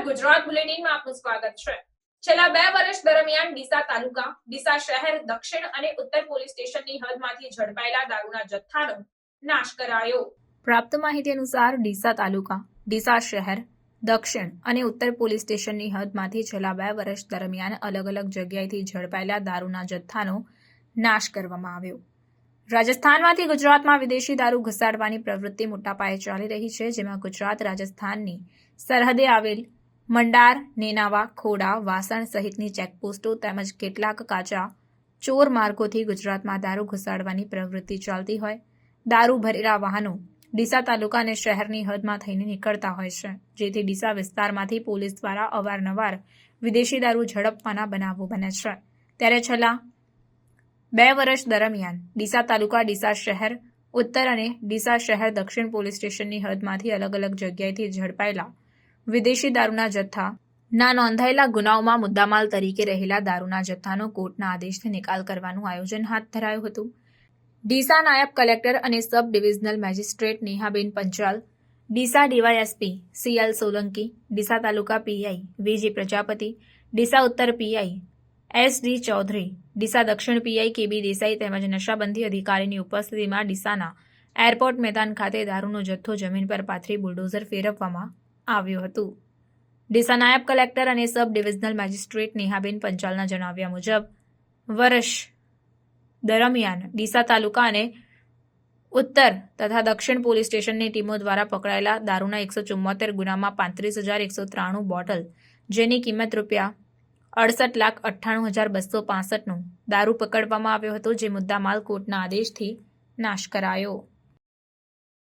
ગુજરાત બુલેટિનમાં આપનું સ્વાગત છે। છેલ્લા 2 વર્ષ દરમિયાન ડીસા તાલુકા, ડીસા શહેર, દક્ષિણ અને ઉત્તર પોલીસ સ્ટેશનની હદમાંથી ઝડપાયેલા દારૂના જથ્થાનો નાશ કરાયો। પ્રાપ્ત માહિતી અનુસાર ડીસા તાલુકા, ડીસા શહેર, દક્ષિણ અને ઉત્તર પોલીસ સ્ટેશનની હદમાંથી છેલ્લા 2 વર્ષ દરમિયાન અલગ અલગ જગ્યાએથી ઝડપાયેલા દારૂના જથ્થાનો નાશ કરવામાં આવ્યો। રાજસ્થાનમાંથી ગુજરાતમાં વિદેશી દારૂ ઘુસાડવાની પ્રવૃત્તિ મોટા પાયે ચાલી રહી છે, જેમાં ગુજરાત રાજસ્થાનની સરહદે આવેલ મંડાર, નેનાવા, ખોડા, વાસણ સહિતની ચેકપોસ્ટો તેમજ કેટલાક કાચા ચોર માર્ગોથી ગુજરાતમાં દારૂ ઘુસાડવાની પ્રવૃત્તિ ચાલતી હોય। દારૂ ભરેલા વાહનો ડીસા તાલુકા અને શહેરની હદમાં થઈને નીકળતા હોય છે, જેથી ડીસા વિસ્તારમાંથી પોલીસ દ્વારા અવારનવાર વિદેશી દારૂ ઝડપવાના બનાવો બને છે। ત્યારે છેલ્લા 2 વર્ષ દરમિયાન ડીસા તાલુકા, ડીસા શહેર ઉત્તર અને ડીસા શહેર દક્ષિણ પોલીસ સ્ટેશનની હદમાંથી અલગ અલગ જગ્યાએથી ઝડપાયેલા વિદેશી દારૂના જથ્થાના નોંધાયેલા ગુનાઓમાં મુદ્દામાલ તરીકે રહેલા દારૂના જથ્થાનો કોર્ટના આદેશથી નિકાલ કરવાનું આયોજન હાથ ધરાયું હતું। ડીસા નાયબ કલેક્ટર અને સબ ડિવિઝનલ મેજિસ્ટ્રેટ નેહાબેન પંચાલ, ડીસા ડીવાયએસપી CL સોલંકી, ડીસા તાલુકા PI VG પ્રજાપતિ, ડીસા ઉત્તર PI SD ચૌધરી, ડીસા દક્ષિણ PI KB દેસાઈ તેમજ નશાબંધી અધિકારીની ઉપસ્થિતિમાં ડીસાના એરપોર્ટ મેદાન ખાતે દારૂનો જથ્થો જમીન પર પાથરી બુલડોઝર ફેરવવામાં આવ્યું હતું। ડીસા નાયબ કલેક્ટર અને સબ ડિવિઝનલ મેજિસ્ટ્રેટ નેહાબેન પંચાલના જણાવ્યા મુજબ વર્ષ દરમિયાન ડીસા તાલુકા અને ઉત્તર તથા દક્ષિણ પોલીસ સ્ટેશનની ટીમો દ્વારા પકડાયેલા દારૂના 174 ગુનામાં 35,193 બોટલ, જેની કિંમત ₹68,98,265નો દારૂ પકડવામાં આવ્યો હતો, જે મુદ્દામાલ કોર્ટના આદેશથી નાશ કરાયો।